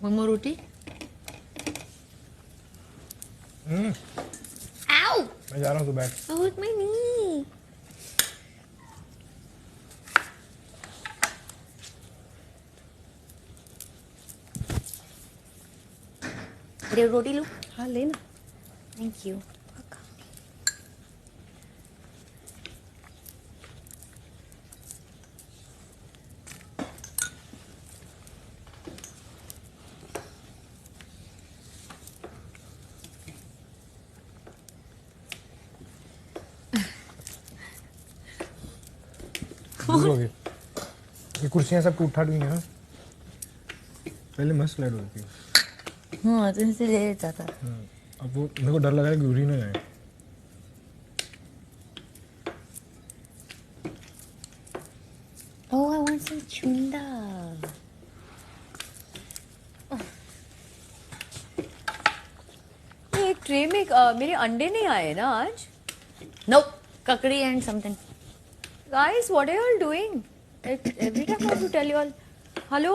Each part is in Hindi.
One more roti. Ow! मैं जा रहा हूँ, तू बैठ. I hurt my knee. अरे रोटी लो. हाँ लेना. Thank you. दूर हो गई. ये कुर्सियाँ सब टूट ठाट गई हैं. पहले मस्त स्लाइड होती थी. हाँ तो इसे ले जाता. अब वो मेरे को डर लगा है कि गिर ही ना जाए. Oh, I want some chunda. ये ट्रे में मेरे अंडे नहीं आए ना आज. Nope. Kakadi and something. Guys, what are you all doing? Every time I have to tell you all. Hello.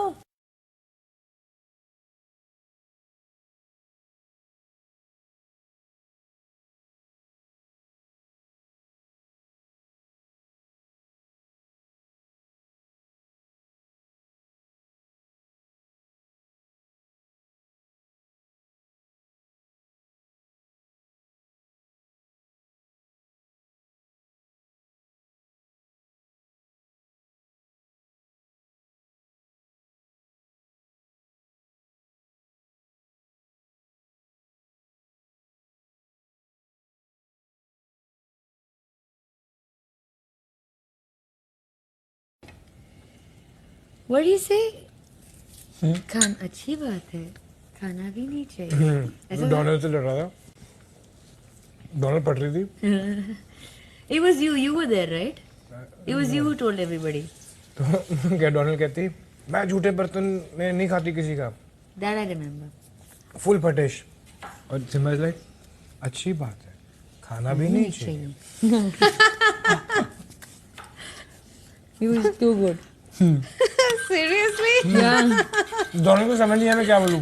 What do you say? Khan अच्छी बात है. खाना भी नहीं चाहिए. ऐसा डोनाल्ड से लड़ रहा था. डोनाल्ड पट रही थी. It was you. You were there, right? It was you who told everybody. तो क्या डोनाल्ड कहती, मैं झूठे बर्तन में नहीं खाती किसी का. That I remember. फुल फटेश. और सिम्बा इज लाइक, अच्छी बात है, खाना भी नहीं चाहिए. He was too good. Seriously? Yeah. Donald को समझ नहीं आया मैं क्या बोलूं.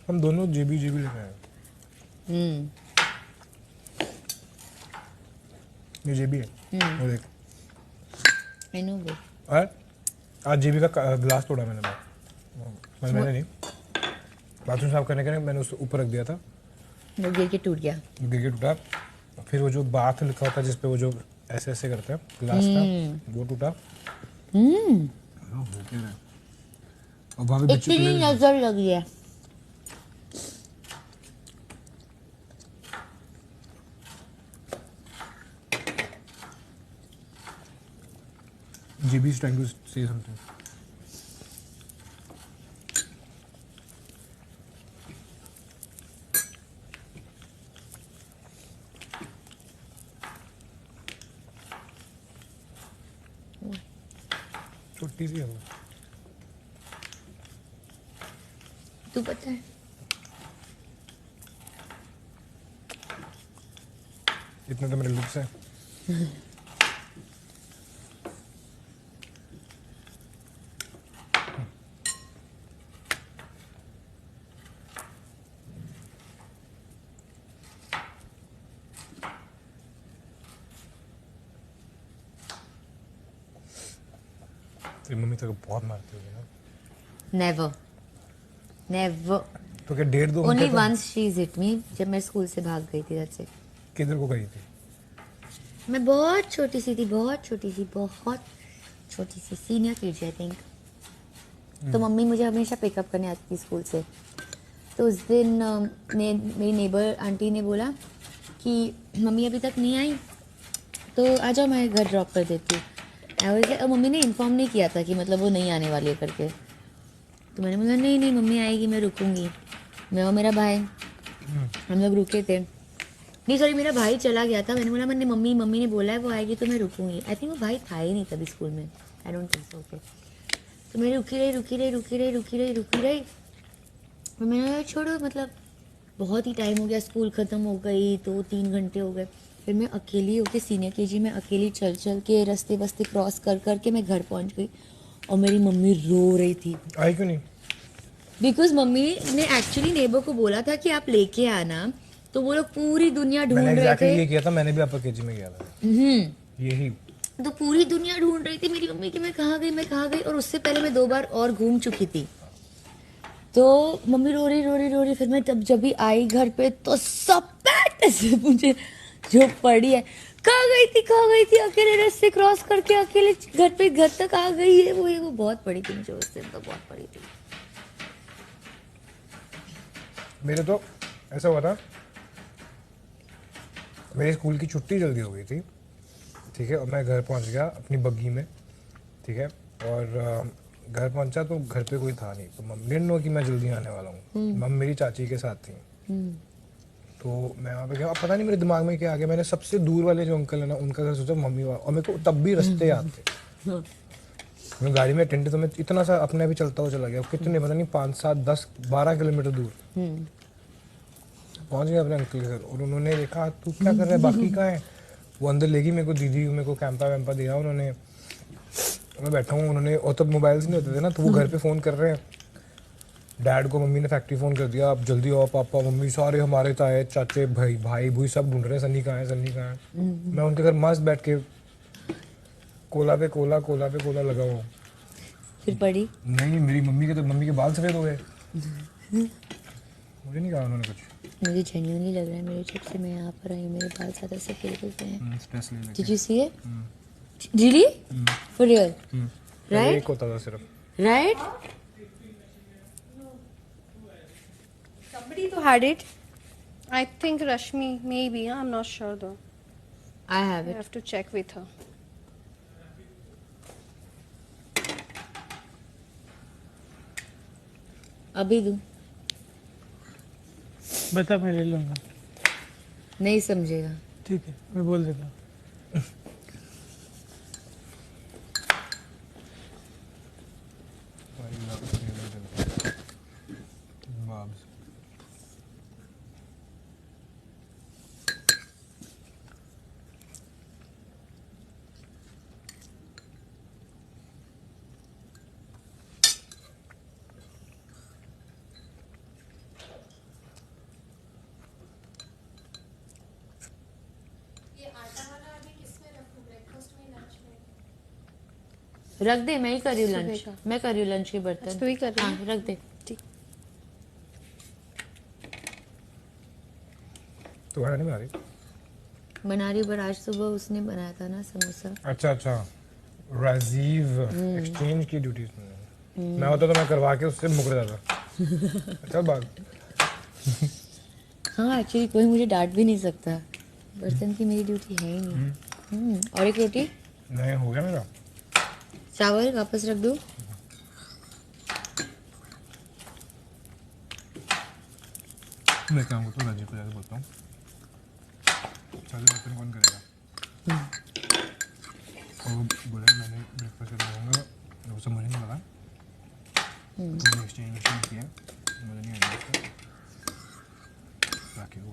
हम दोनों जेबी जेबी लेके आए. ये जेबी है. वो देख. I know good. और आज जेबी का ग्लास तोड़ा मैंने. मैंने नहीं, बाथरूम साफ करने के लिए मैंने उस ऊपर रख दिया था. वो गिर के टूट गया. गिर के टूटा. फिर वो जो बाथ लिखा होता है जिसपे वो जो ऐसे ऐसे करते हैं ग्लास का, वो टूटा. हाँ, हो क्या रहा है? और भाभी बच्चों के इतनी लिए नजर लगी है. GB is trying to say something. छोटी सी है वो. तू पता है इतने तो मेरे लुक्स है. तेरी मम्मी तो बहुत मारती होगी ना. never. Never. तो क्या 1.5-2 Only घंटे तो once she's hit me जब मैं स्कूल से भाग गई थी. That's it. किधर को गई थी? मैं बहुत छोटी सी थी. बहुत छोटी सी. बहुत छोटी सी. Senior KG I think. तो मम्मी मुझे हमेशा पिकअप करने आती थी स्कूल से. तो उस दिन मेरी नेबर आंटी ने बोला कि मम्मी अभी तक नहीं आई तो आ जाओ मैं घर ड्रॉप कर देती हूँ. और मम्मी ने इन्फॉर्म नहीं किया था कि मतलब वो नहीं आने वाली है करके. तो मैंने बोला नहीं नहीं मम्मी आएगी, मैं रुकूंगी. मैं और मेरा भाई हम लोग रुके थे. नहीं सॉरी, मेरा भाई चला गया था. मैंने बोला मैंने मम्मी ने बोला है वो आएगी तो मैं रुकूंगी. आई थिंक वो भाई था ही नहीं तभी स्कूल में. I don't think so. Okay. तो मैं रुकी रही. और मैंने छोड़ो, मतलब बहुत ही टाइम हो गया, स्कूल ख़त्म हो गई तो 3 घंटे हो गए. फिर मैं अकेली होके सीनियर केजी में अकेली चल चल के रास्ते वस्ते क्रॉस कर कर के मैं घर पहुंच गई और मेरी मम्मी रो रही थी आई क्यों नहीं? बिकॉज मम्मी ने एक्चुअली नेबर को बोला था कि आप लेके आना, तो वो लोग पूरी दुनिया ढूंढ मैंने रहे एग्जैक्टली थे। ये किया था, मैंने भी अपर केजी में किया था यही। तो पूरी दुनिया ढूंढ रही थी मेरी मम्मी कि मैं कहाँ गई, और उससे पहले मैं 2 बार और घूम चुकी थी। तो मम्मी रो रही, फिर मैं जब भी आई घर पे तो सब बैठ से मुझे जो पड़ी है, कहाँ गई थी अकेले रास्ते क्रॉस करके, अकेले घर तक आ गई है, वो बहुत पड़ी थी मुझे उस दिन, तो बहुत पड़ी थी। मेरे तो ऐसा हुआ था, मेरी स्कूल की छुट्टी जल्दी हो गई थी, ठीक है, और मैं घर पहुंच गया अपनी बग्गी में, ठीक है, और घर पहुंचा तो घर पे कोई था नहीं, तो मम्मी ने नो कि मैं जल्दी आने वाला हूँ। मम्मी मेरी चाची के साथ थी, तो मैं वहाँ पे गया, अब पता नहीं मेरे दिमाग में क्या आ गया, मैंने सबसे दूर वाले जो अंकल है ना उनका घर सोचा मम्मी वाला, और मेरे को तब भी रास्ते याद थे। मैं गाड़ी में अटेंड तो मैं इतना सा अपने भी चलता हुआ चला गया, कितने पता नहीं 5, 7, 10, 12 किलोमीटर दूर पहुंच गया अपने अंकल के घर, और उन्होंने देखा तू क्या कर रहा है, बाकी कहाँ है? वो अंदर लेगी मेरे को, दीदी मेरे को कैंपा वैम्पा दिया उन्होंने, मैं बैठा हूँ, उन्होंने, और तब मोबाइल्स नहीं होते थे ना, तो वो घर पे फ़ोन कर रहे हैं, डैड को मम्मी ने फैक्ट्री फ़ोन कर दिया, आप जल्दी आओ, पापा मम्मी सारे हमारे ताए चाचे भाई भूई सब ढूंढ रहे हैं, सन्नी कहाँ है। मैं उनके घर मस्त बैठ के कोला पे कोला लगा हुआ हूँ। फिर पड़ी नहीं, मेरी मम्मी के बाल सफ़ेद हो गए। मुझे नहीं कहा उन्होंने कुछ। मुझे जेन्युइनली लग रहा है मेरे जब से मैं यहाँ पर आई हूँ मेरे बाल ज़्यादा सफ़ेद हो गए हैं। स्ट्रेस ले लेके। Did you see it? Really? For real? पहले एक Right? होता था सिर्फ। Right? Somebody to had it. I think Rashmi, maybe. I'm not sure though. I have I it. have to check with her. अभी दूँ? बता, मैं ले लूँगा। नहीं समझेगा। ठीक है, मैं बोल देता हूँ। रख दे, मैं ही कर रही हूँ सुबह लंच। का। मैं कर रही हूँ लंच के बर्तन। अच्छा, तू ही कर रही है? हाँ, रख दे। तो खाना नहीं बना रही? बना रही हूँ, पर आज सुबह उसने बनाया था ना समोसा। अच्छा, राजीव एक्सचेंज की ड्यूटीज में मैं होता तो मैं करवा के उससे मुकर जाता। अच्छा बात। हाँ, एक्चुअली कोई मुझे डांट भी नहीं सकता, बर्तन की मेरी ड्यूटी है ही नहीं। और एक रोटी, नहीं हो गया मेरा। चावल वापस रख दो। मैं क्या तो राजीव को जाके बोलता हूँ, चावल बर्तन कौन करेगा? और वो बोला मैंने ब्रेकफास्ट करवाऊंगा, वो सब मुझे नहीं लगा, मैंने एक्सचेंज किया, मुझे नहीं आया उसका, बाकी वो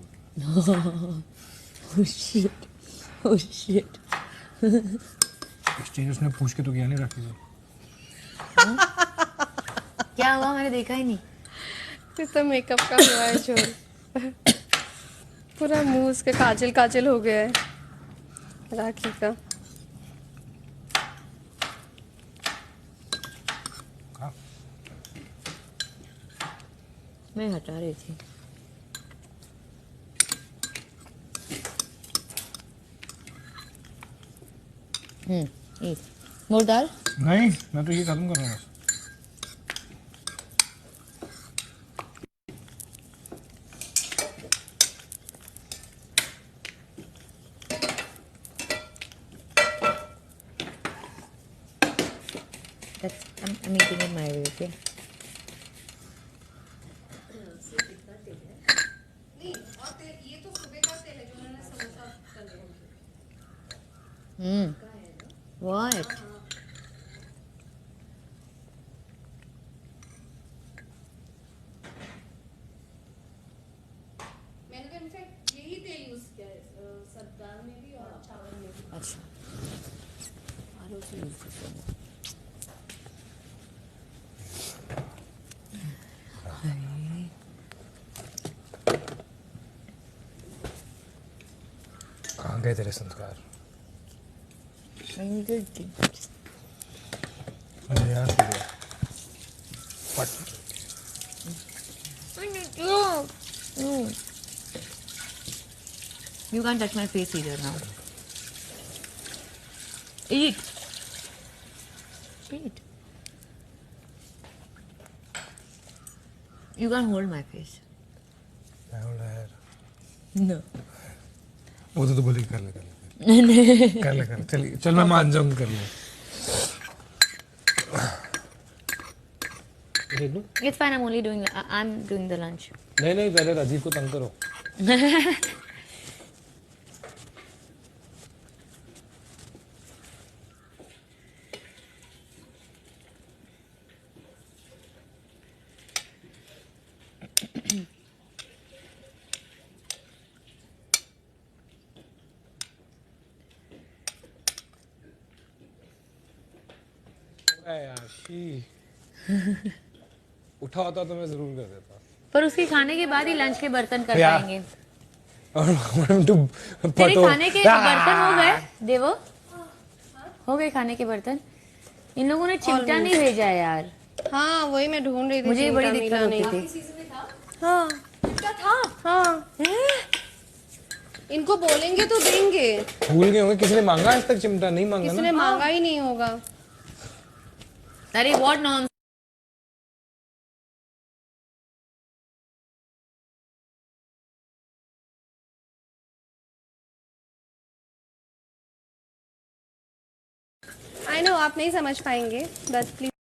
Oh shit. Oh shit. Exchange उसने पूछ के तो किया नहीं राखी से। क्या हुआ, मैंने देखा ही नहीं। फिर तो मेकअप का हुआ है जोर। पूरा मुंह उसके काजल हो गया है राखी का। हाँ मैं हटा रही थी। एक मोर दाल। नहीं, मैं तो ये खत्म कर रहा हूँ बस। I'm eating it my way, okay? What? मैंने तो इनफैक्ट यही तेल यूज किया है, सरदार अच्छा कहाँ गए तेरे संस्कार? मैं good थी। मुझे याद नहीं है। फट। No. You can't touch my face either now. Eat. Eat. You can't hold my face. मैं बोला यार, No. वो तो बोली कर ले कर ले चलिए चल मैं मान जाऊँ कर ले। It's fine. I'm only doing. I'm doing the lunch. नहीं पहले राजीव को तंग करो। यार उठा होता तो मैं जरूर कर देता। पर उसके खाने के बाद ही लंच के बर्तन कर या। पाएंगे। और तेरे खाने के बर्तन हो गए देवो? हो गए खाने के बर्तन? इन लोगों ने चिमटा नहीं भेजा है यार। हाँ वही मैं ढूंढ रही थी। मुझे ये बड़ी चिमटा दिक्कत मिला होती नहीं। थी। हाँ चिमटा था? हाँ इनको बोलेंगे तो देंगे। भूल गए होंगे, किसी ने मांगा आज तक चिमटा? नहीं मांगा किसी ना। ने मांगा ही नहीं होगा। अरे व्हाट नॉन आई नो आप नहीं समझ पाएंगे बट प्लीज